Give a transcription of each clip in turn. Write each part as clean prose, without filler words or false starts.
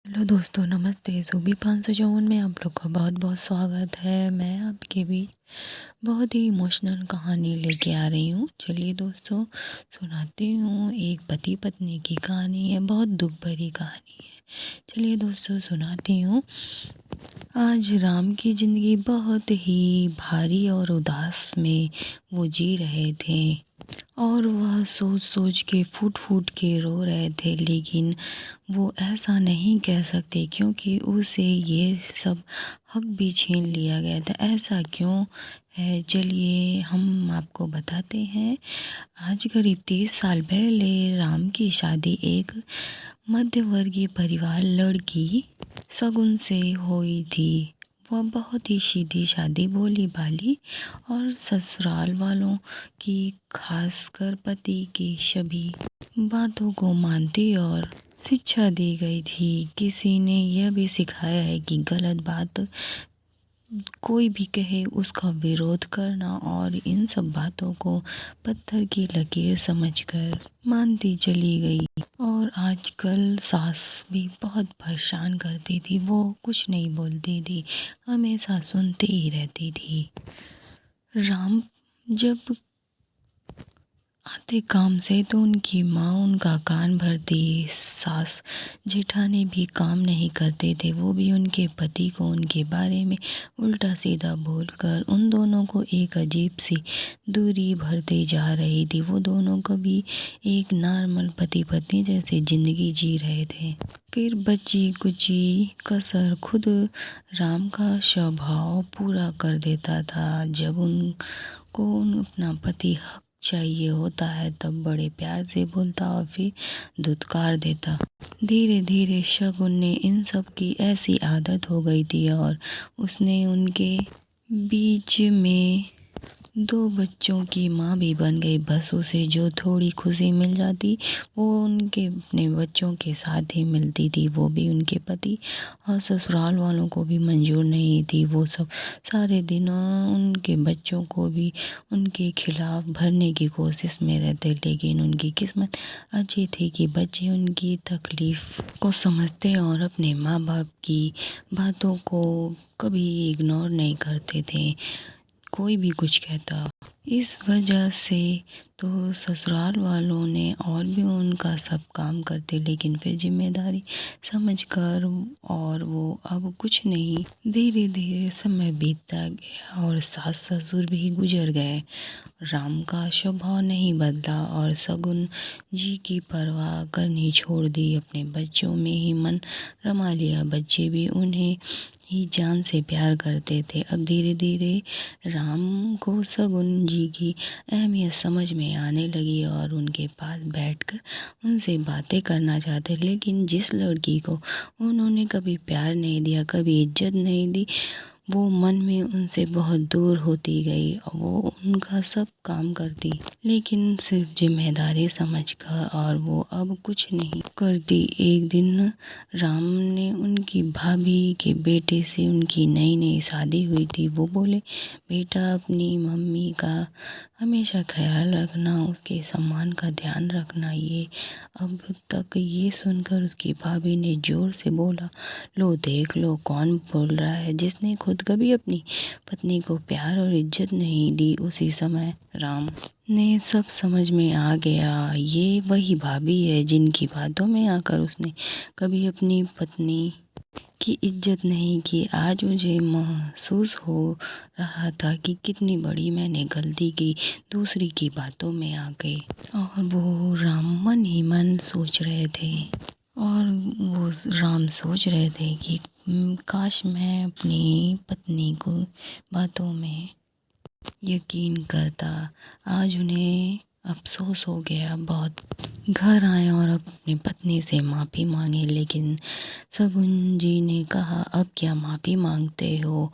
Hello दोस्तों, नमस्ते। सूबी 554 में आप लोग का बहुत बहुत स्वागत है। मैं आपके बीच बहुत ही इमोशनल कहानी लेके आ रही हूँ। चलिए दोस्तों, सुनाती हूँ। एक पति पत्नी की कहानी है, बहुत दुख भरी कहानी है। चलिए दोस्तों, सुनाती हूँ। आज राम की ज़िंदगी बहुत ही भारी और उदास में वो जी रहे थे और वह सोच सोच के फूट फूट के रो रहे थे, लेकिन वो ऐसा नहीं कह सकते क्योंकि उसे ये सब हक भी छीन लिया गया था। ऐसा क्यों है, चलिए हम आपको बताते हैं। आज करीब 30 साल पहले राम की शादी एक मध्यवर्गीय परिवार लड़की शगुन से हुई थी। वह बहुत ही सीधी सादी, भोली भाली और ससुराल वालों की, खासकर पति की सभी बातों को मानती और शिक्षा दी गई थी। किसी ने यह भी सिखाया है कि गलत बात कोई भी कहे उसका विरोध करना, और इन सब बातों को पत्थर की लकीर समझकर मानती चली गई। और आजकल सास भी बहुत परेशान करती थी। वो कुछ नहीं बोलती थी, हमेशा सुनती ही रहती थी। राम जब आते काम से तो उनकी माँ उनका कान भरती। सास जेठानी भी काम नहीं करते थे। वो भी उनके पति को उनके बारे में उल्टा सीधा बोलकर उन दोनों को एक अजीब सी दूरी भरते जा रही थी। वो दोनों कभी एक नॉर्मल पति पत्नी जैसे ज़िंदगी जी रहे थे। फिर बची कुची कसर खुद राम का स्वभाव पूरा कर देता था। जब उनको अपना पति हक चाहिए होता है तब बड़े प्यार से बोलता और फिर धुतकार देता। धीरे धीरे शगुन ने इन सब की ऐसी आदत हो गई थी और उसने उनके बीच में 2 बच्चों की माँ भी बन गई। बस उसे जो थोड़ी खुशी मिल जाती वो उनके अपने बच्चों के साथ ही मिलती थी। वो भी उनके पति और ससुराल वालों को भी मंजूर नहीं थी। वो सब सारे दिन उनके बच्चों को भी उनके खिलाफ भरने की कोशिश में रहते, लेकिन उनकी किस्मत अच्छी थी कि बच्चे उनकी तकलीफ़ को समझते और अपने माँ बाप की बातों को कभी इग्नोर नहीं करते थे, कोई भी कुछ कहता। इस वजह से तो ससुराल वालों ने और भी उनका सब काम करते, लेकिन फिर जिम्मेदारी समझकर और वो अब कुछ नहीं। धीरे धीरे समय बीतता गया और सास ससुर भी गुजर गए। राम का स्वभाव नहीं बदला और शगुन जी की परवाह करनी छोड़ दी। अपने बच्चों में ही मन रमा लिया। बच्चे भी उन्हें ही जान से प्यार करते थे। अब धीरे धीरे राम को शगुन जी की अहमियत समझ में आने लगी और उनके पास बैठकर उनसे बातें करना चाहते। लेकिन जिस लड़की को उन्होंने कभी प्यार नहीं दिया, कभी इज्जत नहीं दी, वो मन में उनसे बहुत दूर होती गई। वो उनका सब काम करती, लेकिन सिर्फ जिम्मेदारी समझकर, और वो अब कुछ नहीं करती। एक दिन राम ने उनकी भाभी के बेटे से, उनकी नई नई शादी हुई थी, वो बोले, बेटा अपनी मम्मी का हमेशा ख्याल रखना, उसके सम्मान का ध्यान रखना। ये अब तक ये सुनकर उसकी भाभी ने जोर से बोला, लो देख लो कौन बोल रहा है, जिसने खुद कभी अपनी पत्नी को प्यार और इज्जत नहीं दी। उसी समय राम ने सब समझ में आ गया। ये वही भाभी है जिनकी बातों में आकर उसने कभी अपनी पत्नी की इज्जत नहीं की। आज मुझे महसूस हो रहा था कि कितनी बड़ी मैंने गलती की, दूसरी की बातों में आ गई। और वो राम मन ही मन सोच रहे थे, और वो राम सोच रहे थे कि काश मैं अपनी पत्नी को बातों में यकीन करता। आज उन्हें अफसोस हो गया बहुत। घर आए और अपनी पत्नी से माफ़ी मांगी, लेकिन शगुन जी ने कहा, अब क्या माफ़ी मांगते हो,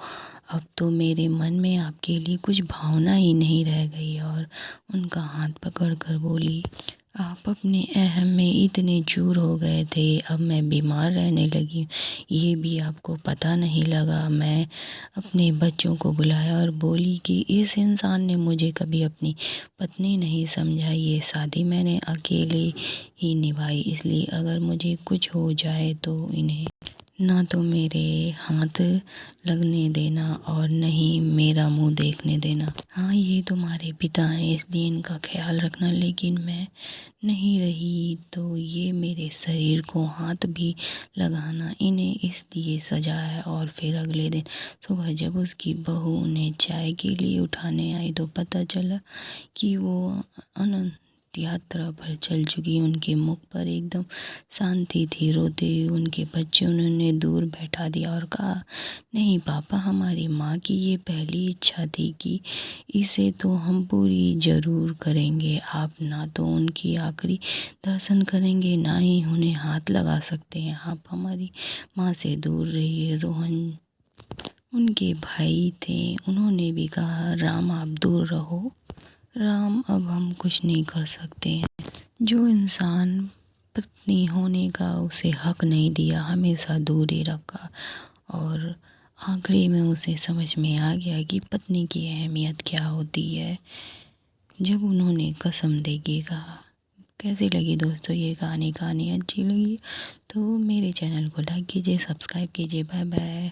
अब तो मेरे मन में आपके लिए कुछ भावना ही नहीं रह गई। और उनका हाथ पकड़कर बोली, आप अपने अहम में इतने चूर हो गए थे, अब मैं बीमार रहने लगी, ये भी आपको पता नहीं लगा। मैं अपने बच्चों को बुलाया और बोली कि इस इंसान ने मुझे कभी अपनी पत्नी नहीं समझा, ये शादी मैंने अकेले ही निभाई, इसलिए अगर मुझे कुछ हो जाए तो इन्हें ना तो मेरे हाथ लगने देना और न ही मेरा मुंह देखने देना। हाँ, ये तुम्हारे पिता हैं इसलिए इनका ख्याल रखना, लेकिन मैं नहीं रही तो ये मेरे शरीर को हाथ भी लगाना इन्हें इसलिए सजा है। और फिर अगले दिन सुबह जब उसकी बहू उन्हें चाय के लिए उठाने आई तो पता चला कि वो अनंत यात्रा पर चल चुकी। उनके मुख पर एकदम शांति थी। रोते हुए उनके बच्चे उन्होंने दूर बैठा दिया और कहा, नहीं पापा, हमारी माँ की ये पहली इच्छा थी कि इसे तो हम पूरी ज़रूर करेंगे। आप ना तो उनकी आखिरी दर्शन करेंगे ना ही उन्हें हाथ लगा सकते हैं। आप हमारी माँ से दूर रहिए। रोहन उनके भाई थे, उन्होंने भी कहा, राम आप दूर रहो। राम, अब हम कुछ नहीं कर सकते हैं। जो इंसान पत्नी होने का उसे हक नहीं दिया, हमेशा दूर ही रखा, और आखिरी में उसे समझ में आ गया कि पत्नी की अहमियत क्या होती है, जब उन्होंने कसम दे के कहा। कैसी लगी दोस्तों ये कहानी अच्छी लगी तो मेरे चैनल को लाइक कीजिए, सब्सक्राइब कीजिए। Bye bye.